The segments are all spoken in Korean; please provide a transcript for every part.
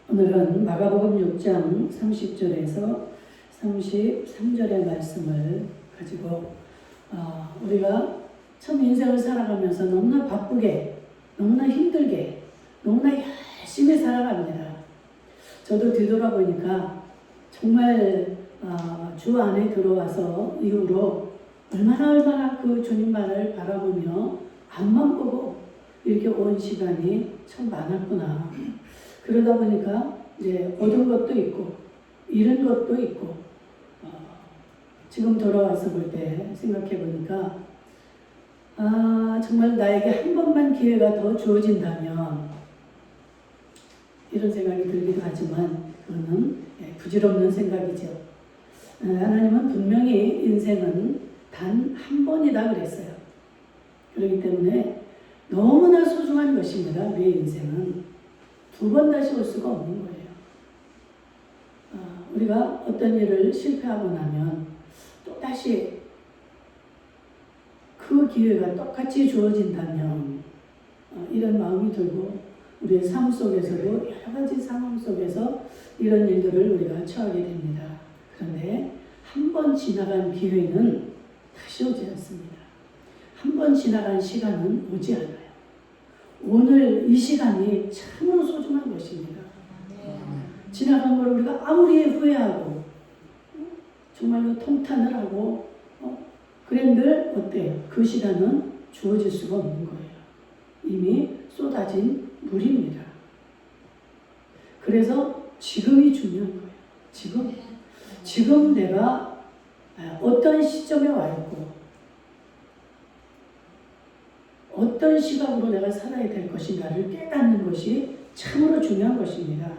오늘은 마가복음 6장 30절에서 33절의 말씀을 가지고 우리가 참 인생을 살아가면서 너무나 바쁘게, 너무나 힘들게, 너무나 열심히 살아갑니다. 저도 뒤돌아보니까 정말 주 안에 들어와서 이후로 얼마나 그 주님만을 바라보며 앞만 보고 이렇게 온 시간이 참 많았구나. 그러다 보니까 이제 얻은 것도 있고 잃은 것도 있고 지금 돌아와서 볼 때 생각해 보니까 정말 나에게 한 번만 기회가 더 주어진다면 이런 생각이 들기도 하지만 그거는 부질없는 생각이죠. 하나님은 분명히 인생은 단 한 번이다 그랬어요. 그렇기 때문에 너무나 소중한 것입니다. 우리의 인생은 두 번 다시 올 수가 없는 거예요. 우리가 어떤 일을 실패하고 나면 또 다시 그 기회가 똑같이 주어진다면 이런 마음이 들고 우리의 삶 속에서도 여러 가지 상황 속에서 이런 일들을 우리가 처하게 됩니다. 그런데 한 번 지나간 기회는 다시 오지 않습니다. 한 번 지나간 시간은 오지 않아요. 오늘 이 시간이 참으로 소중한 것입니다. 지나간 걸 우리가 아무리 후회하고 정말로 통탄을 하고 그런들 어때요? 그 시간은 주어질 수가 없는 거예요. 이미 쏟아진 물입니다. 그래서 지금이 중요한 거예요. 지금 내가 어떤 시점에 와 있고 어떤 시각으로 내가 살아야 될 것인가를 깨닫는 것이 참으로 중요한 것입니다.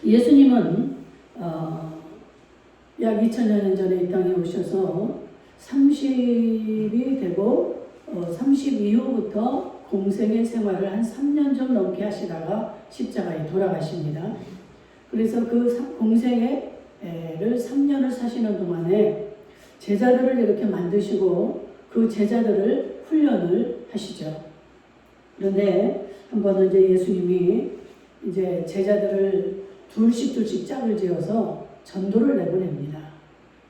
예수님은 약 2000년 전에 이 땅에 오셔서 30이 되고 30 이후부터 공생의 생활을 한 3년 좀 넘게 하시다가 십자가에 돌아가십니다. 그래서 그 공생애를 3년을 사시는 동안에 제자들을 이렇게 만드시고 그 제자들을 훈련을 하시죠. 그런데 한 번은 이제 예수님이 이제 제자들을 둘씩 짝을 지어서 전도를 내보냅니다.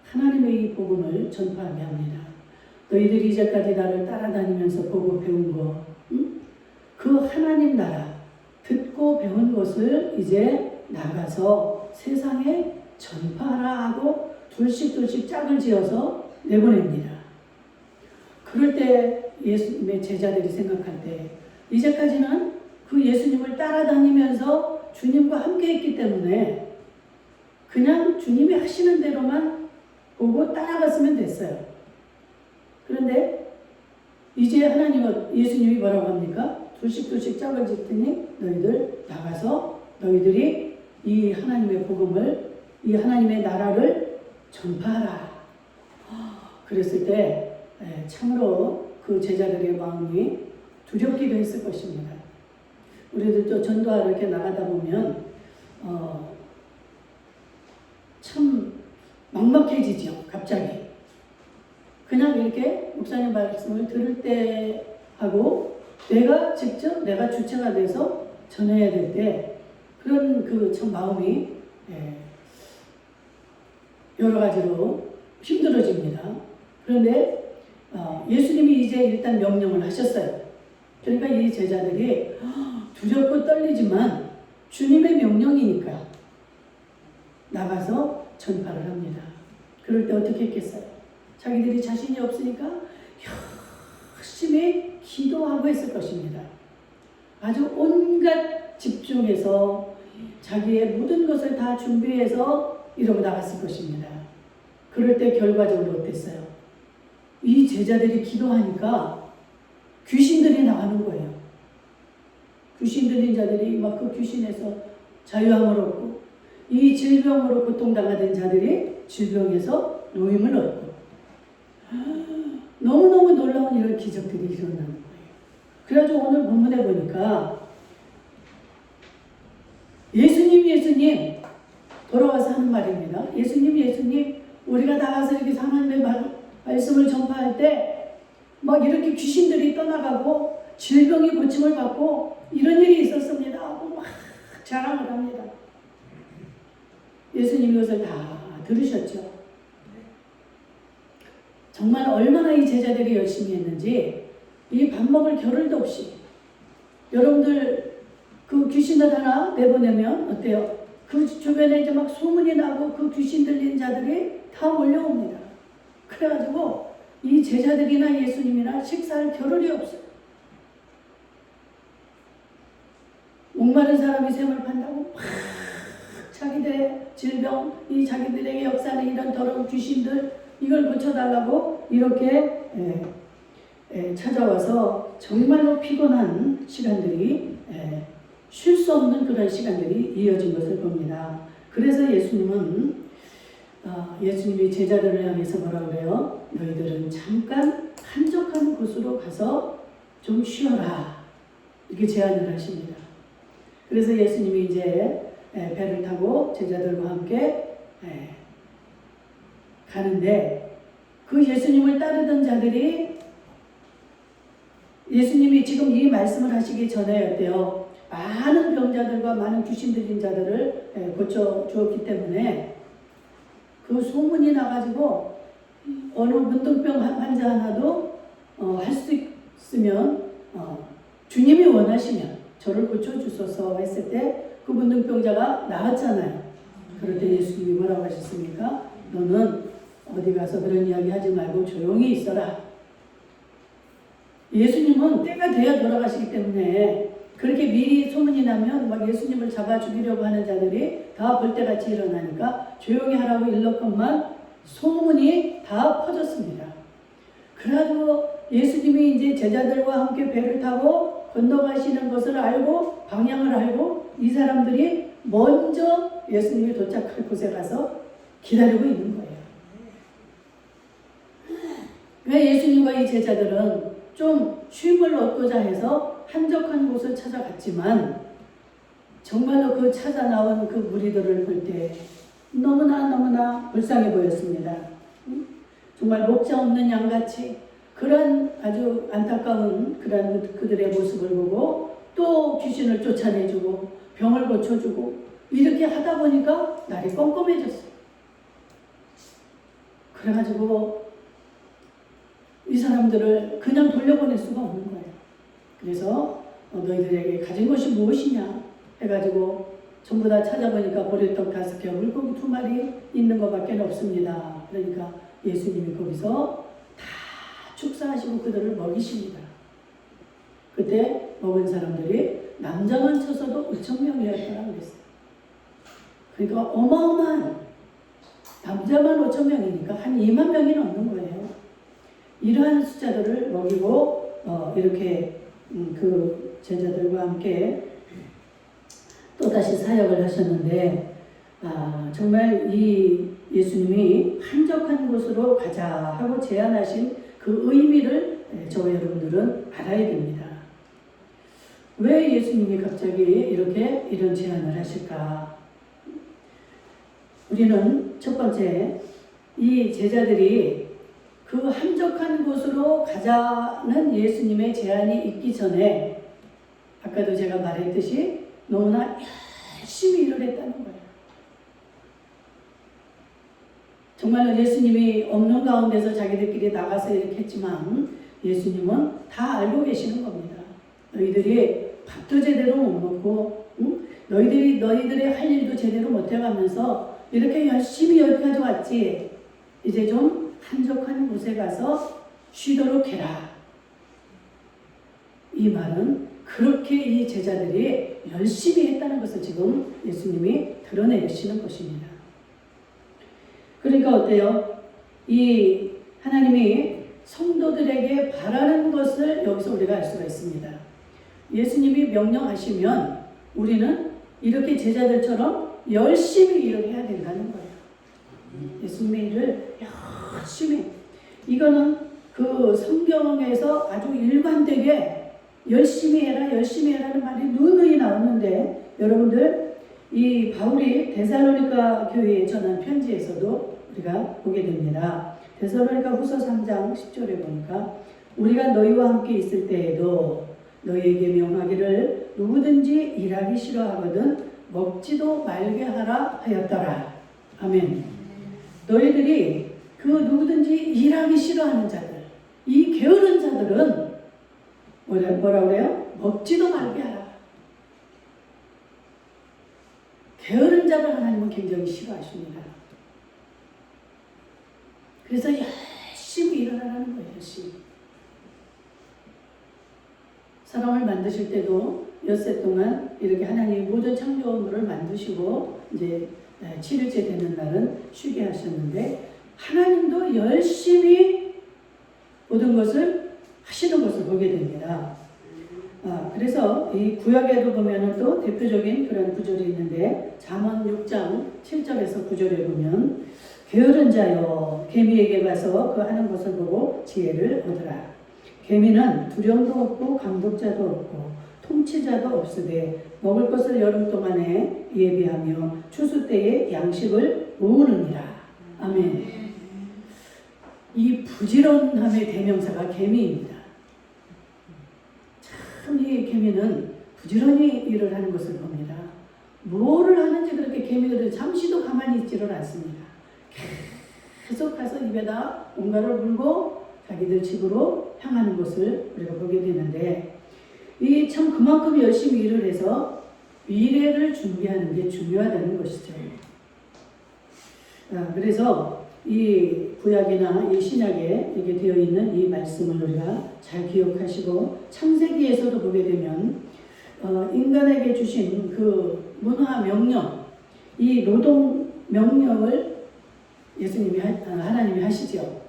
하나님의 이 복음을 전파하게 합니다. 너희들이 이제까지 나를 따라다니면서 보고 배운 거, 그 하나님 나라 듣고 배운 것을 이제 나가서 세상에 전파하라 하고 둘씩 짝을 지어서 내보냅니다. 그럴 때 예수님의 제자들이 생각할 때 이제까지는 그 예수님을 따라다니면서 주님과 함께 했기 때문에 그냥 주님이 하시는 대로만 보고 따라갔으면 됐어요. 그런데 이제 예수님이 뭐라고 합니까? 둘씩 짝을 짓더니 너희들 나가서 너희들이 이 하나님의 복음을, 이 하나님의 나라를 전파하라. 그랬을 때 참으로 그 제자들의 마음이 두렵기도 했을 것입니다. 우리들도 전도하러 이렇게 나가다 보면 참 막막해지죠. 갑자기 그냥 이렇게 목사님 말씀을 들을 때 하고 내가 직접 내가 주체가 돼서 전해야 될 때 그런 그 참 마음이 여러 가지로 힘들어집니다. 그런데 예수님이 이제 일단 명령을 하셨어요. 그러니까 이 제자들이 두렵고 떨리지만 주님의 명령이니까 나가서 전파를 합니다. 그럴 때 어떻게 했겠어요? 자기들이 자신이 없으니까 열심히 기도하고 했을 것입니다. 아주 온갖 집중해서 자기의 모든 것을 다 준비해서 이러고 나갔을 것입니다. 그럴 때 결과적으로 어땠어요? 이 제자들이 기도하니까 귀신들이 나가는 거예요. 귀신 들린 자들이 막 그 귀신에서 자유함을 얻고 이 질병으로 고통당하던 자들이 질병에서 노임을 얻고 너무너무 놀라운 이런 기적들이 일어나는 거예요. 그래가지고 오늘 본문에 보니까 예수님 돌아와서 하는 말입니다. 예수님 우리가 나가서 이렇게 하나님의 말씀을 전파할 때 막 이렇게 귀신들이 떠나가고 질병이 고침을 받고 이런 일이 있었습니다 하고 막 자랑을 합니다. 예수님이 이것을 다 들으셨죠. 정말 얼마나 이 제자들이 열심히 했는지 이 밥 먹을 겨를도 없이 여러분들 그 귀신을 하나 내보내면 어때요? 그 주변에 이제 막 소문이 나고 그 귀신 들린 자들이 다 몰려옵니다. 그래가지고 이 제자들이나 예수님이나 식사할 겨를이 없어요. 목마른 사람이 샘을 판다고 막 자기들의 질병, 이 자기들에게 역사하는 이런 더러운 귀신들 이걸 고쳐달라고 이렇게 찾아와서 정말로 피곤한 시간들이 쉴 수 없는 그런 시간들이 이어진 것을 봅니다. 그래서 예수님이 제자들을 향해서 뭐라고 그래요? 너희들은 잠깐 한적한 곳으로 가서 좀 쉬어라. 이렇게 제안을 하십니다. 그래서 예수님이 이제 배를 타고 제자들과 함께 가는데 그 예수님을 따르던 자들이 예수님이 지금 이 말씀을 하시기 전에 어때요? 많은 병자들과 많은 귀신 들린 자들을 고쳐주었기 때문에 그 소문이 나가지고 어느 문둥병 환자 하나도 할 수 있으면 주님이 원하시면 저를 고쳐주소서 했을 때 그 문둥병자가 나았잖아요. 그럴 때 예수님이 뭐라고 하셨습니까? 너는 어디 가서 그런 이야기 하지 말고 조용히 있어라. 예수님은 때가 돼야 돌아가시기 때문에 그렇게 미리 소문이 나면 막 예수님을 잡아 죽이려고 하는 자들이 다 벌떼같이 일어나니까 조용히 하라고 일렀건만 소문이 다 퍼졌습니다. 그래가지고 예수님이 이제 제자들과 함께 배를 타고 건너가시는 것을 알고 방향을 알고 이 사람들이 먼저 예수님이 도착할 곳에 가서 기다리고 있는 거예요. 왜 예수님과 이 제자들은 좀 쉼을 얻고자 해서 한적한 곳을 찾아갔지만 정말로 그 찾아 나온 그 무리들을 볼 때 너무나 불쌍해 보였습니다. 정말 목자 없는 양같이 그런 아주 안타까운 그런 그들의 모습을 보고 또 귀신을 쫓아내주고 병을 고쳐주고 이렇게 하다 보니까 날이 껌껌해졌어요. 그래가지고 이 사람들을 그냥 돌려보낼 수가 없는 거예요. 그래서 너희들에게 가진 것이 무엇이냐 해가지고 전부 다 찾아보니까 보리떡 5개, 물고기 2마리 있는 것밖에 없습니다. 그러니까 예수님이 거기서 다 축사하시고 그들을 먹이십니다. 그때 먹은 사람들이 남자만 쳐서도 5,000명이었다고 그랬어요. 그러니까 어마어마한 남자만 5,000명이니까 한 2만 명이 넘는 거예요. 이러한 숫자들을 먹이고 이렇게 그 제자들과 함께 또다시 사역을 하셨는데 정말 이 예수님이 한적한 곳으로 가자 하고 제안하신 그 의미를 저와 여러분들은 알아야 됩니다. 왜 예수님이 갑자기 이런 제안을 하실까? 우리는 첫 번째 이 제자들이 그 한적한 곳으로 가자는 예수님의 제안이 있기 전에 아까도 제가 말했듯이 너무나 열심히 일을 했다는 거예요. 정말로 예수님이 없는 가운데서 자기들끼리 나가서 이렇게 했지만 예수님은 다 알고 계시는 겁니다. 너희들이 밥도 제대로 못 먹고 너희들의 할 일도 제대로 못 해가면서 이렇게 열심히 여기까지 왔지. 이제 좀 한적한 곳에 가서 쉬도록 해라. 이 말은 그렇게 이 제자들이 열심히 했다는 것을 지금 예수님이 드러내시는 것입니다. 그러니까 어때요? 이 하나님이 성도들에게 바라는 것을 여기서 우리가 알 수가 있습니다. 예수님이 명령하시면 우리는 이렇게 제자들처럼 열심히 일을 해야 된다는 거예요. 예수님의 일을 열심히. 이거는 그 성경에서 아주 일관되게 열심히 해라는 말이 누누이 나오는데 여러분들 이 바울이 데살로니가 교회에 전한 편지에서도 우리가 보게 됩니다. 데살로니가 후서 3장 10절에 보니까 우리가 너희와 함께 있을 때에도 너희에게 명하기를 누구든지 일하기 싫어하거든 먹지도 말게 하라 하였더라. 아멘. 너희들이 그 누구든지 일하기 싫어하는 자들, 이 게으른 자들은 뭐라 그래요? 먹지도 말게 하라. 게으른 자를 하나님은 굉장히 싫어하십니다. 그래서 열심히 일어나라는 거예요. 열심히. 사람을 만드실 때도 엿새 동안 이렇게 하나님이 모든 창조물을 만드시고 이제 7일째 되는 날은 쉬게 하셨는데 하나님도 열심히 모든 것을 하시는 것을 보게 됩니다. 그래서 이 구약에도 보면은 또 대표적인 그런 구절이 있는데 잠언 6장 7절에서 9절에 보면 게으른 자여 개미에게 가서 그 하는 것을 보고 지혜를 얻으라. 개미는 두령도 없고 감독자도 없고 통치자도 없으되 먹을 것을 여름 동안에 예비하며 추수 때에 양식을 모으느니라. 아멘. 이 부지런함의 대명사가 개미입니다. 참 이 개미는 부지런히 일을 하는 것을 봅니다. 뭐를 하는지 그렇게 개미들은 잠시도 가만히 있지를 않습니다. 계속 가서 입에다 뭔가를 물고 자기들 집으로 향하는 것을 우리가 보게 되는데 이 참 그만큼 열심히 일을 해서 미래를 준비하는 게 중요하다는 것이죠. 그래서 이 구약이나 이 신약에 이게 되어 있는 이 말씀을 우리가 잘 기억하시고 창세기에서도 보게 되면 인간에게 주신 그 문화 명령, 이 노동 명령을 예수님이 하나님이 하시죠.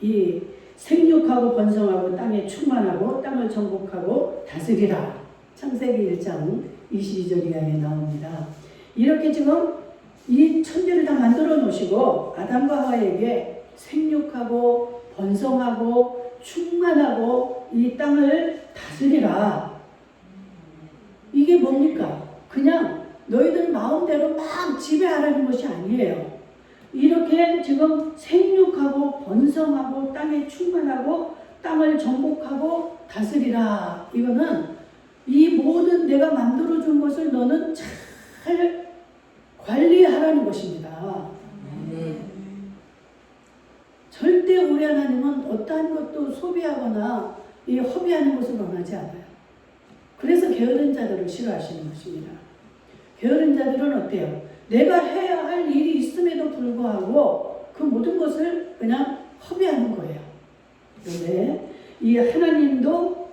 이 생육하고 번성하고 땅에 충만하고 땅을 정복하고 다스리라. 창세기 1장 22절 이하에 나옵니다. 이렇게 지금 이 천지를 다 만들어 놓으시고 아담과 하와에게 생육하고 번성하고 충만하고 이 땅을 다스리라. 이게 뭡니까? 그냥 너희들 마음대로 막 지배하라는 것이 아니에요. 이렇게 지금 생육하고 번성하고 땅에 충만하고 땅을 정복하고 다스리라. 이거는 이 모든 내가 만들어준 것을 너는 잘 관리하라는 것입니다. 절대 우리 하나님은 어떠한 것도 소비하거나 허비하는 것을 원하지 않아요. 그래서 게으른 자들을 싫어하시는 것입니다. 게으른 자들은 어때요? 내가 해야 할 일이 있음에도 불구하고 그 모든 것을 그냥 허비하는 거예요. 그런데 이 하나님도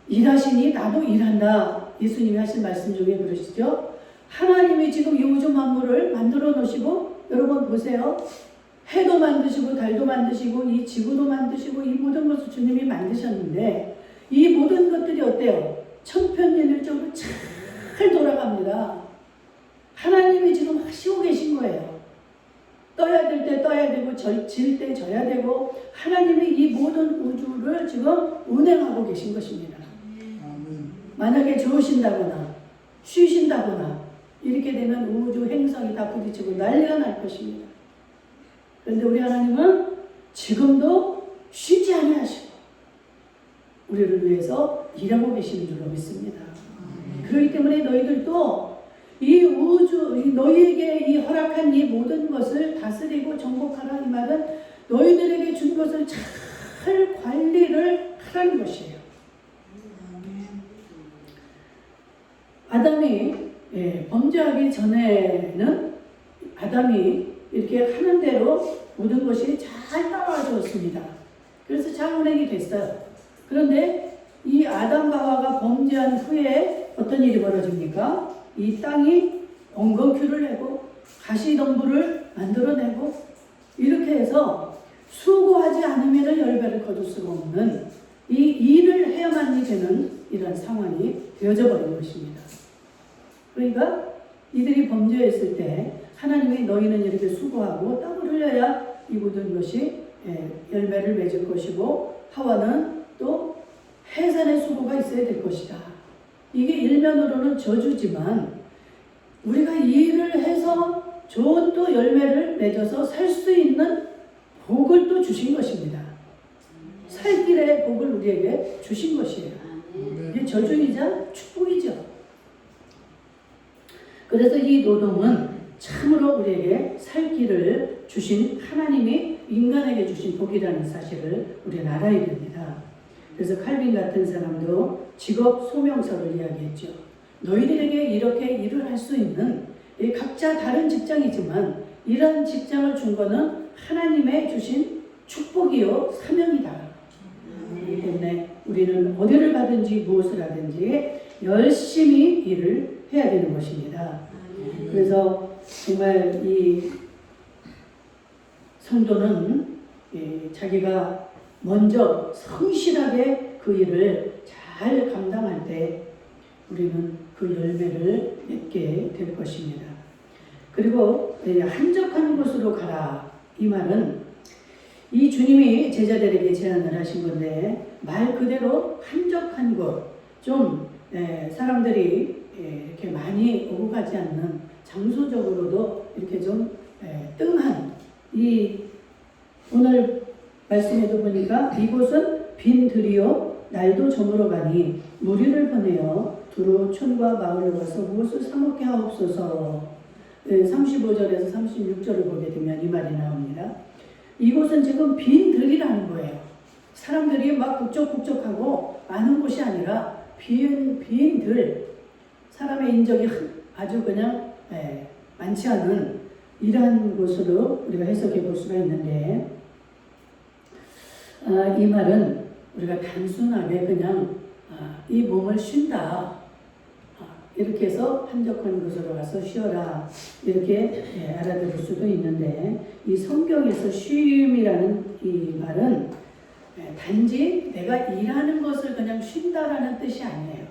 일하시니 나도 일한다. 예수님이 하신 말씀 중에 그러시죠. 하나님이 지금 이 우주 만물을 만들어 놓으시고 여러분 보세요. 해도 만드시고 달도 만드시고 이 지구도 만드시고 이 모든 것을 주님이 만드셨는데 이 모든 것들이 어때요? 천편일률적으로 잘 돌아갑니다. 하나님이 지금 하시고 계신 거예요. 떠야 될 때 떠야 되고 질 때 져야 되고 하나님이 이 모든 우주를 지금 운행하고 계신 것입니다. 만약에 좋으신다거나 쉬신다거나 이렇게 되면 우주 행성이 다 부딪히고 난리가 날 것입니다. 그런데 우리 하나님은 지금도 쉬지 아니하시고 우리를 위해서 일하고 계시는 줄로 믿습니다. 그렇기 때문에 너희들도 이 우주, 너희에게 이 허락한 이 모든 것을 다스리고 정복하라. 이 말은 너희들에게 준 것을 잘 관리를 하라는 것이에요. 아담이 범죄하기 전에는 아담이 이렇게 하는 대로 모든 것이 잘 따라와 주었습니다. 그래서 잘 운행이 됐어요. 그런데 이 아담과 하와가 범죄한 후에 어떤 일이 벌어집니까? 이 땅이 엉겅퀴를 내고 가시덤불을 만들어내고 이렇게 해서 수고하지 않으면 열매를 거둘 수가 없는 이 일을 해야만이 되는 이런 상황이 되어져 버린 것입니다. 그러니까 이들이 범죄했을 때 하나님이 너희는 이렇게 수고하고 땀을 흘려야 이 모든 것이 열매를 맺을 것이고 하와는 또 해산의 수고가 있어야 될 것이다. 이게 일면으로는 저주지만 우리가 일을 해서 좋은 또 열매를 맺어서 살 수 있는 복을 또 주신 것입니다. 살 길의 복을 우리에게 주신 것이에요. 이게 저주이자 축복이죠. 그래서 이 노동은 참으로 우리에게 살 길을 주신 하나님이 인간에게 주신 복이라는 사실을 우리는 알아야 됩니다. 그래서 칼빈 같은 사람도 직업 소명서를 이야기했죠. 너희들에게 이렇게 일을 할 수 있는 각자 다른 직장이지만 이런 직장을 준 거는 하나님의 주신 축복이요 사명이다. 그렇기 때문에 우리는 어디를 가든지 무엇을 하든지 열심히 일을 해야 되는 것입니다. 그래서 정말 이 성도는 자기가 먼저 성실하게 그 일을 잘 감당할 때 우리는 그 열매를 맺게 될 것입니다. 그리고 한적한 곳으로 가라. 이 말은 이 주님이 제자들에게 제안을 하신 건데 말 그대로 한적한 곳, 좀 사람들이 이렇게 많이 오고 가지 않는 장소적으로도 이렇게 좀 뜸한 이 오늘 말씀에도 보니까 이곳은 빈 들이요 날도 저물어 가니 무리를 보내어 두루 촌과 마을로 가서 무엇을 사먹게 하옵소서. 35절에서 36절을 보게 되면 이 말이 나옵니다. 이곳은 지금 빈 들이라는 거예요. 사람들이 막 북적북적하고 많은 곳이 아니라 빈 들, 사람의 인적이 아주 그냥 많지 않은 이러한 곳으로 우리가 해석해 볼 수가 있는데 이 말은 우리가 단순하게 그냥 이 몸을 쉰다 이렇게 해서 한적한 곳으로 가서 쉬어라 이렇게 알아들을 수도 있는데 이 성경에서 쉼이라는 이 말은 단지 내가 일하는 것을 그냥 쉰다라는 뜻이 아니에요.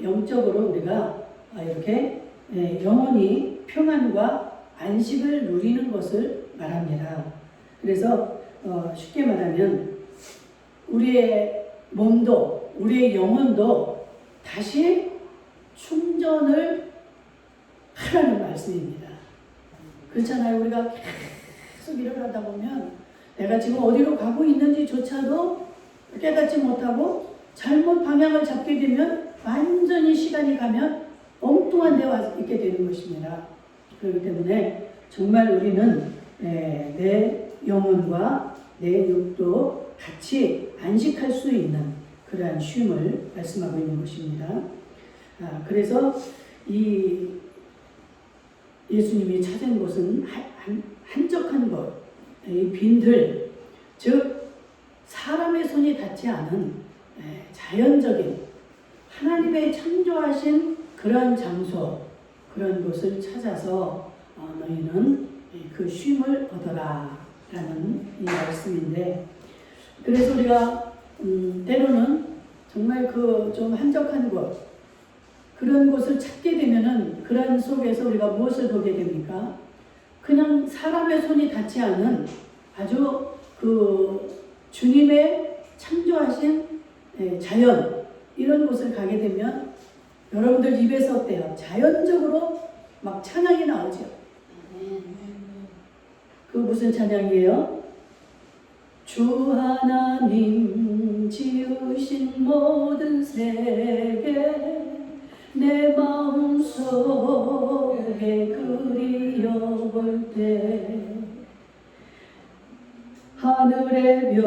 영적으로 우리가 이렇게 영원히 평안과 안식을 누리는 것을 말합니다. 그래서 쉽게 말하면 우리의 몸도 우리의 영혼도 다시 충전을 하라는 말씀입니다. 그렇잖아요. 우리가 계속 일을 하다 보면 내가 지금 어디로 가고 있는지조차도 깨닫지 못하고 잘못 방향을 잡게 되면 완전히 시간이 가면 엉뚱한 데 와 있게 되는 것입니다. 그렇기 때문에 정말 우리는 내 영혼과 내 육도 같이 안식할 수 있는 그러한 쉼을 말씀하고 있는 것입니다. 그래서 이 예수님이 찾은 곳은 한적한 곳, 이 빈들, 즉 사람의 손이 닿지 않은 자연적인 하나님의 창조하신 그런 장소, 그런 곳을 찾아서 너희는 그 쉼을 얻어라 라는 이 말씀인데, 그래서 우리가 때로는 정말 그 좀 한적한 곳, 그런 곳을 찾게 되면은 그런 속에서 우리가 무엇을 보게 됩니까? 그냥 사람의 손이 닿지 않은 아주 그 주님의 창조하신 자연, 이런 곳을 가게 되면 여러분들 입에서 어때요? 자연적으로 막 찬양이 나오죠. 그 무슨 찬양이에요? 주 하나님 지으신 모든 세계 내 마음속에 그리워볼 때 하늘의 별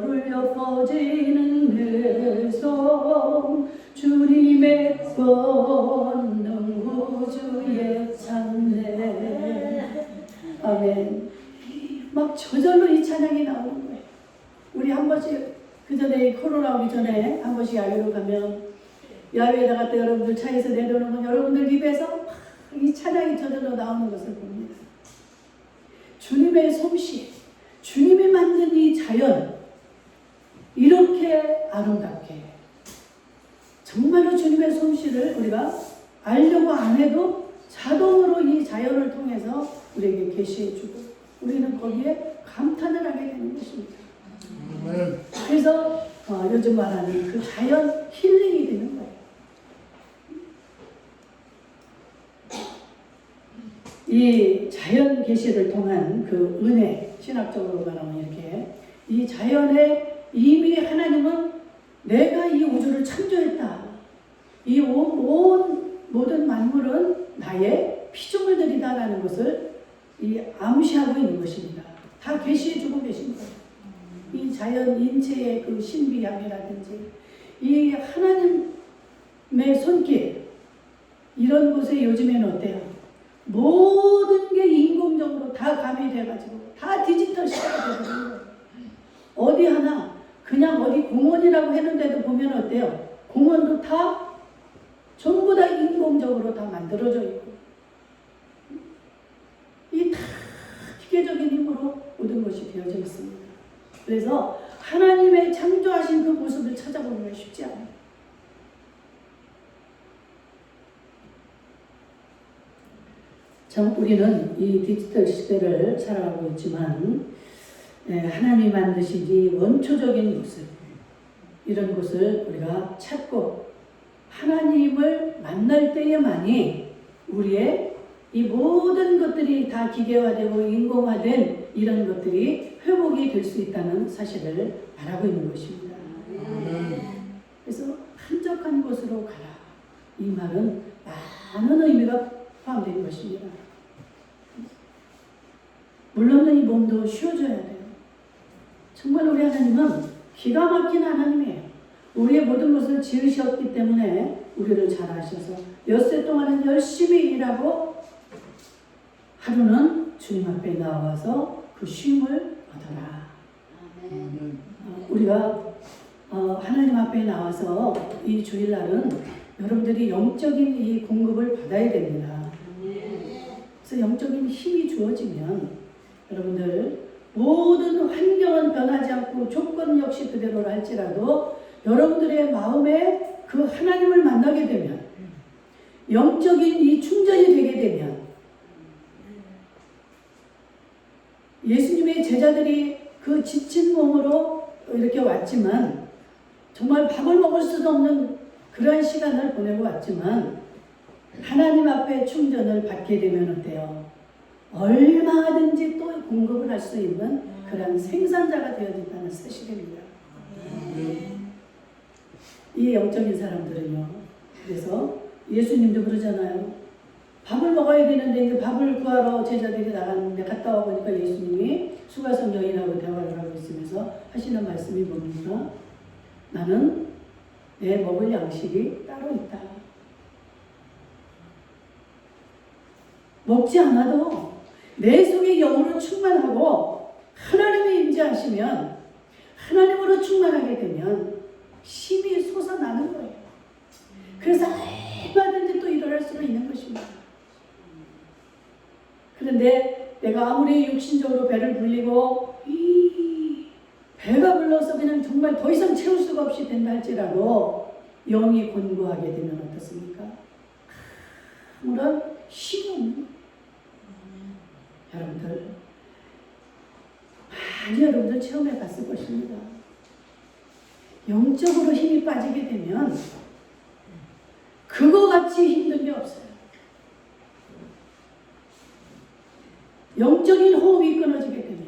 울려 퍼지는 내 성 주님의 권능 우주에 찬네. 아멘. 막 저절로 이 찬양이 나오는 거예요. 우리 한 번씩 그 전에 코로나 오기 전에 한 번씩 야외로 가면 야외에 나갈 때 여러분들 차에서 내려오면 여러분들 입에서 이 찬양이 저절로 나오는 것을 봅니다. 주님의 솜씨, 주님이 만든 이 자연, 이렇게 아름답게 정말로 주님의 솜씨를 우리가 알려고 안 해도 자동으로 이 자연을 통해서 우리에게 계시해 주고 우리는 거기에 감탄을 하게 되는 것입니다. 그래서 요즘 말하는 그 자연 힐링이 되는 거예요. 이 자연 계시를 통한 그 은혜, 신학적으로 말하면 이렇게 이 자연에 이미 하나님은 내가 이 우주를 창조했다. 이 모든 만물은 나의 피조물들이다라는 것을 암시하고 있는 것입니다. 다 계시해 주고 계신 거예요. 이 자연 인체의 그 신비함이라든지 이 하나님의 손길, 이런 곳에 요즘에는 어때요? 모든 게 인공적으로 다 가미돼가지고 다 디지털 시대가 되는 거예요. 어디 하나 그냥 어디 공원이라고 했는데도 보면 어때요? 공원도 다 전부 다 인공적으로 다 만들어져 있고, 이 다 기계적인 힘으로 모든 것이 되어져 있습니다. 그래서 하나님의 창조하신 그 모습을 찾아보기가 쉽지 않아요. 참 우리는 이 디지털 시대를 살아가고 있지만 하나님이 만드신 이 원초적인 모습, 이런 것을 우리가 찾고 하나님을 만날 때에만이 우리의 이 모든 것들이 다 기계화되고 인공화된 이런 것들이 회복이 될 수 있다는 사실을 말하고 있는 것입니다. 그래서 한적한 곳으로 가라. 이 말은 많은 의미가 포함된 것입니다. 물론 이 몸도 쉬어줘야 돼요. 정말 우리 하나님은 기가 막힌 하나님이에요. 우리의 모든 것을 지으셨기 때문에 우리를 잘 아셔서 엿새 동안은 열심히 일하고 하루는 주님 앞에 나와서 그 쉼을 얻어라. 우리가 하나님 앞에 나와서 이 주일날은 여러분들이 영적인 이 공급을 받아야 됩니다. 그래서 영적인 힘이 주어지면 여러분들 모든 환경은 변하지 않고 조건 역시 그대로라 할지라도 여러분들의 마음에 그 하나님을 만나게 되면, 영적인 이 충전이 되게 되면, 예수님의 제자들이 그 지친 몸으로 이렇게 왔지만 정말 밥을 먹을 수도 없는 그러한 시간을 보내고 왔지만 하나님 앞에 충전을 받게 되면 어때요? 얼마든지 또 공급을 할 수 있는 그런 생산자가 되어진다는 사실입니다. 이 영적인 사람들은요. 그래서 예수님도 그러잖아요. 밥을 먹어야 되는데 이제 밥을 구하러 제자들이 나갔는데 갔다 와 보니까 예수님이 수가성 여인하고 대화를 하고 있으면서 하시는 말씀이 뭡니까? 나는 내 먹을 양식이 따로 있다. 먹지 않아도 내 속에 영으로 충만하고 하나님이 임재하시면, 하나님으로 충만하게 되면 힘이 솟아나는 거예요. 그래서 얼마든지 또 일어날 수가 있는 것입니다. 그런데 내가 아무리 육신적으로 배를 불리고 이 배가 불러서 그냥 정말 더 이상 채울 수가 없이 된다 할지라도 영이 곤고하게 되면 어떻습니까? 아무런 힘이 없는 거예요. 여러분들 많이 여러분들 체험해 봤을 것입니다. 영적으로 힘이 빠지게 되면 그거 같이 힘든 게 없어요. 영적인 호흡이 끊어지게 되면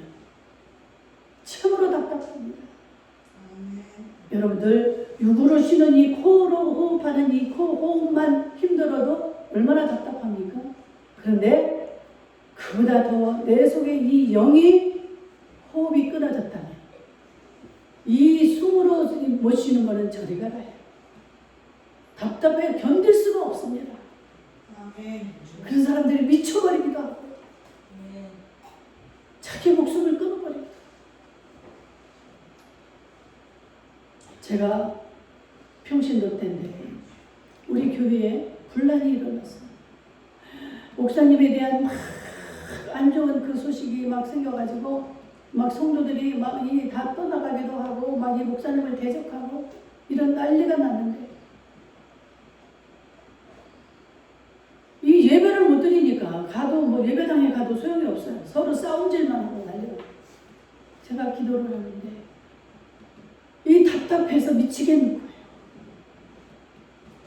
참으로 답답합니다. 여러분들 육으로 쉬는 이 코로 호흡하는 이 코 호흡만 힘들어도 얼마나 답답합니까? 그런데 그보다 더 내 속에 이 영이 호흡이 끊어졌다면 이 숨으로 못 쉬는 것은 저리 가라요. 답답해 견딜 수가 없습니다. 그런 사람들이 미쳐버리기도 하고 자기 목숨을 끊어버립니다. 제가 평신도 때인데 우리 교회에 분란이 일어났어요. 목사님에 대한 막 안 좋은 그 소식이 막 생겨가지고 막 성도들이 막 이 다 떠나가기도 하고 막 이 목사님을 대적하고 이런 난리가 났는데 이 예배를 못 드리니까 가도 뭐 예배당에 가도 소용이 없어요. 서로 싸움질만 하고 난리가. 제가 기도를 하는데 이 답답해서 미치겠는 거예요.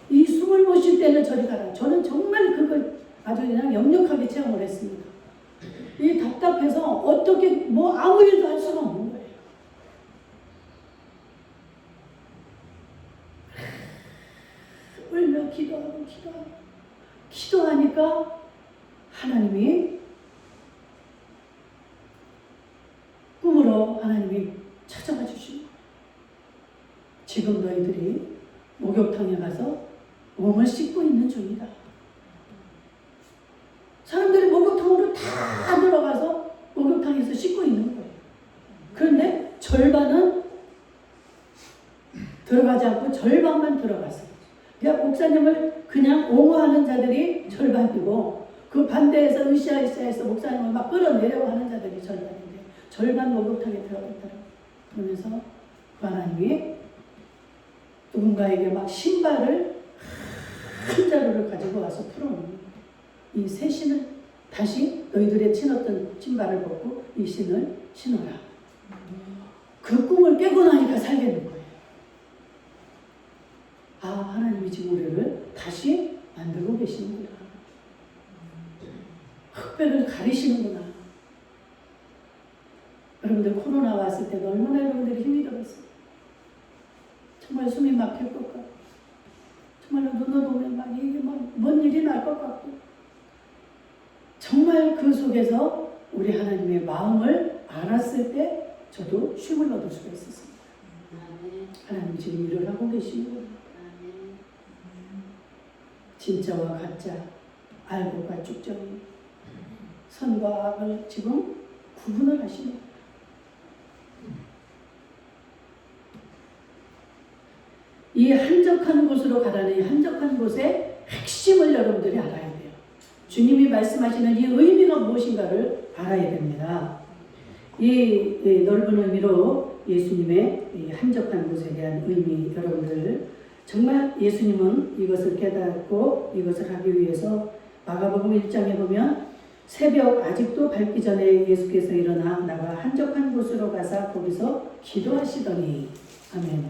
이 숨을 못 쉴 때는 저리 가라. 저는 정말 그걸 아주 그냥 역력하게 체험을 했습니다. 이 답답해서 어떻게 뭐 아무 일도 할 수가 없는 거예요. 밤새도록 기도하니까 하나님이 꿈으로 하나님이 찾아와 주시고, 지금 너희들이 목욕탕에 가서 몸을 씻고 있는 중이다. 사람들이 목욕탕으로 다 들어가서 목욕탕에서 씻고 있는 거예요. 그런데 절반은 들어가지 않고 절반만 들어갔어요. 그러니까 목사님을 그냥 옹호하는 자들이 절반이고, 그 반대에서 으쌰으쌰해서 목사님을 막 끌어내려고 하는 자들이 절반인데, 절반 목욕탕에 들어갔더라고요. 그러면서 그 하나님이 누군가에게 막 신발을 한 자루를 가지고 와서 풀어놓는 거예요. 이 새 신을 다시 너희들의 신었던 신발을 벗고 이 신을 신어라. 그 꿈을 깨고 나니까 살겠는 거예요. 아, 하나님이 지금 우리를 다시 만들고 계시는구나. 흑백을 가리시는구나. 여러분들 코로나 왔을 때도 얼마나 여러분들이 힘이 들었어요. 정말 숨이 막힐 것 같고, 정말로 눈을 보면 막 이게 뭔 일이 날 것 같고, 정말 그 속에서 우리 하나님의 마음을 알았을 때 저도 쉼을 얻을 수가 있었습니다. 하나님 지금 일을 하고 계시는구나. 진짜와 가짜, 알고과 쭉정이, 선과 악을 지금 구분을 하시는 거예요. 이 한적한 곳으로 가라는 이 한적한 곳의 핵심을 여러분들이 알아야 돼요. 주님이 말씀하시는 이 의미가 무엇인가를 알아야 됩니다. 이 넓은 의미로 예수님의 이 한적한 곳에 대한 의미, 여러분들 정말 예수님은 이것을 깨닫고 이것을 하기 위해서 마가복음 1장에 보면 새벽 아직도 밝기 전에 예수께서 일어나 나가 한적한 곳으로 가서 거기서 기도하시더니, 아멘.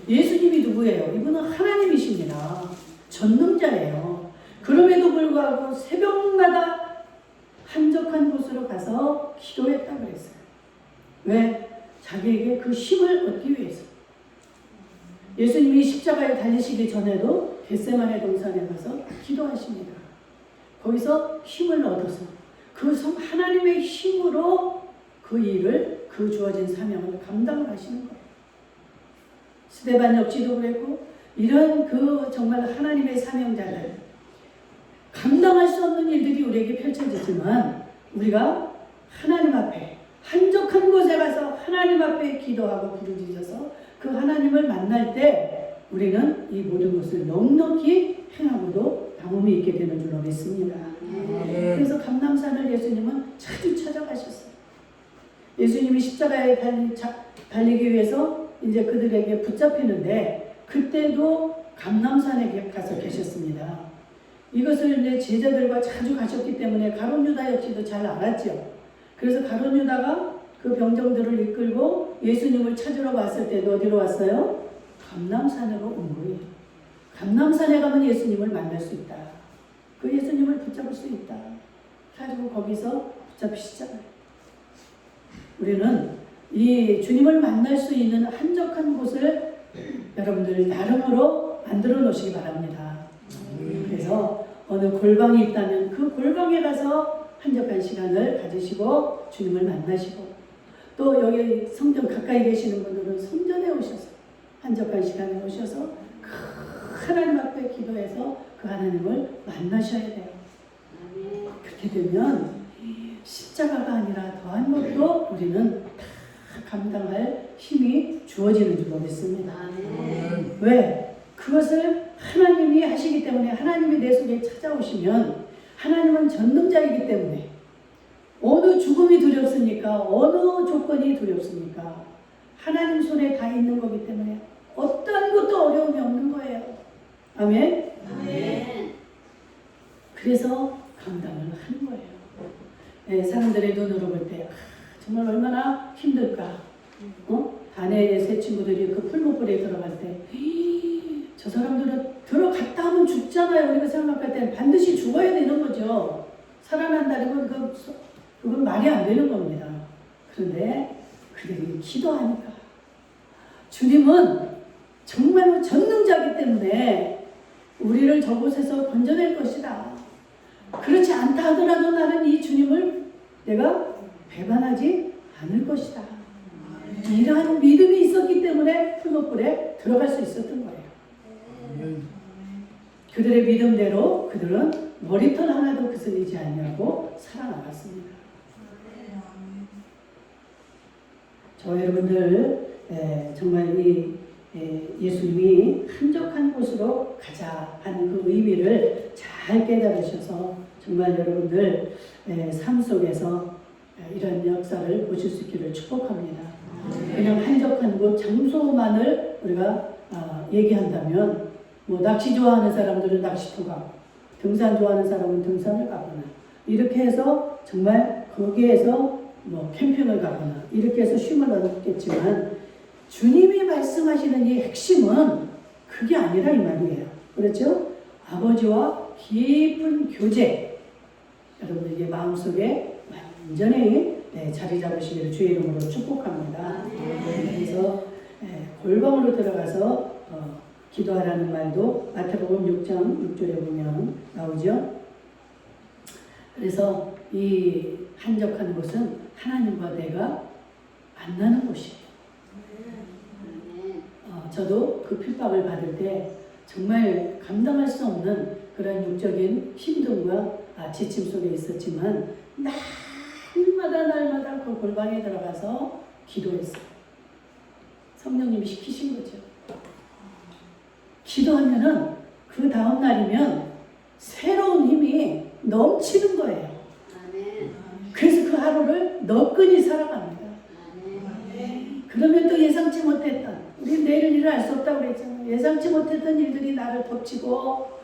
예수님이 누구예요? 이분은 하나님이십니다. 전능자예요. 그럼에도 불구하고 새벽마다 한적한 곳으로 가서 기도했다 그랬어요. 왜? 자기에게 그 힘을 얻기 위해서. 예수님이 십자가에 달리시기 전에도 겟세마네 동산에 가서 기도하십니다. 거기서 힘을 얻어서 그 하나님의 힘으로 그 일을, 그 주어진 사명을 감당을 하시는 거예요. 스데반 역시도 그랬고, 이런 그 정말 하나님의 사명자들, 감당할 수 없는 일들이 우리에게 펼쳐지지만 우리가 하나님 앞에 한적한 곳에 가서 하나님 앞에 기도하고 부르짖어서 그 하나님을 만날 때 우리는 이 모든 것을 넉넉히 행하고도 담음이 있게 되는 줄로 믿습니다. 그래서 감람산을 예수님은 자주 찾아가셨어요. 예수님이 십자가에 달리기 위해서 이제 그들에게 붙잡히는데, 그때도 감람산에 가서 계셨습니다. 이것을 이제 제자들과 자주 가셨기 때문에 가룟 유다 역시도 잘 알았죠. 그래서 가룟 유다가 그 병정들을 이끌고 예수님을 찾으러 왔을 때도 어디로 왔어요? 감람산으로 온 거예요. 감람산에 가면 예수님을 만날 수 있다. 그 예수님을 붙잡을 수 있다. 가지고 거기서 붙잡히시잖아요. 우리는 이 주님을 만날 수 있는 한적한 곳을 여러분들 나름으로 만들어 놓으시기 바랍니다. 그래서 어느 골방이 있다면 그 골방에 가서 한적한 시간을 가지시고 주님을 만나시고, 또 여기 성전 가까이 계시는 분들은 성전에 오셔서 한적한 시간에 오셔서 그 하나님 앞에 기도해서 그 하나님을 만나셔야 돼요. 그렇게 되면 십자가가 아니라 더한 것도 우리는 다 감당할 힘이 주어지는 줄로 믿습니다. 왜? 그것을 하나님이 하시기 때문에, 하나님이 내 속에 찾아오시면, 하나님은 전능자이기 때문에 어느 죽음이 두렵습니까? 어느 조건이 두렵습니까? 하나님 손에 다 있는 거기 때문에 어떤 것도 어려움이 없는 거예요. 아멘? 아멘. 그래서 감당을 하는 거예요. 네, 사람들의 눈으로 볼 때 정말 얼마나 힘들까. 반의 세 친구들이 그 풀무불에 들어갈 때, 저 사람들은 들어갔다 하면 죽잖아요. 우리가 생각할 때는 반드시 죽어야 되는 거죠. 살아난다는 건 그건 말이 안 되는 겁니다. 그런데 그들이 기도하니까, 주님은 정말 전능자이기 때문에 우리를 저곳에서 건져낼 것이다. 그렇지 않다 하더라도 나는 이 주님을 내가 배반하지 않을 것이다. 이러한 믿음이 있었기 때문에 풀무불에 들어갈 수 있었던 거예요. 그들의 믿음대로 그들은 머리털 하나도 그슬리지 않냐고 살아나갔습니다. 저 여러분들 정말 이 예수님이 한적한 곳으로 가자 하는 그 의미를 잘 깨달으셔서 정말 여러분들 삶 속에서 이런 역사를 보실 수 있기를 축복합니다. 그냥 한적한 곳 장소만을 우리가 얘기한다면 뭐 낚시 좋아하는 사람들은 낚시터 가고 등산 좋아하는 사람은 등산을 가거나 이렇게 해서 정말 거기에서 뭐 캠핑을 가거나 이렇게 해서 쉼을 얻겠지만 주님이 말씀하시는 이 핵심은 그게 아니라 이 말이에요. 그렇죠? 아버지와 깊은 교제 여러분에게 마음속에 완전히 자리 잡으시기를 주의 이름으로 축복합니다. 그래서 골방으로 들어가서 기도하라는 말도 마태복음 6장 6절에 보면 나오죠. 그래서 이 한적한 곳은 하나님과 내가 만나는 곳이에요. 저도 그 핍박을 받을 때 정말 감당할 수 없는 그런 육적인 힘듦과 지침 속에 있었지만 날마다 그 골방에 들어가서 기도했어요. 성령님이 시키신 거죠. 기도하면은 그 다음 날이면 새로운 힘이 넘치는 거예요. 그래서 그 하루를 너끈히 살아갑니다. 그러면 또 예상치 못했던, 우리 내일 일을 알 수 없다고 그랬잖아요. 예상치 못했던 일들이 나를 덮치고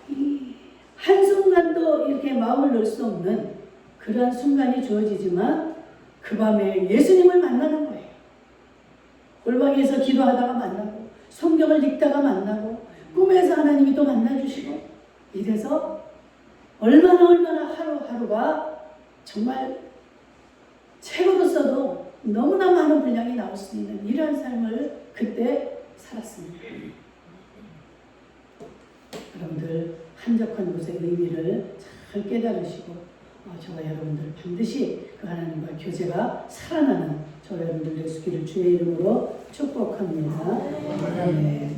한순간도 이렇게 마음을 넣을 수 없는 그러한 순간이 주어지지만 그 밤에 예수님을 만나는 거예요. 골방에서 기도하다가 만나고 성경을 읽다가 만나고 꿈에서 하나님이 또 만나주시고 이래서 얼마나 하루하루가 정말 책으로 써도 너무나 많은 분량이 나올 수 있는 이러한 삶을 그때 살았습니다. 여러분들 한적한 곳의 의미를 잘 깨달으시고 저와 여러분들 반드시 그 하나님과 교제가 살아나는 저와 여러분들 될 수 있기를 주의 이름으로 축복합니다. 네.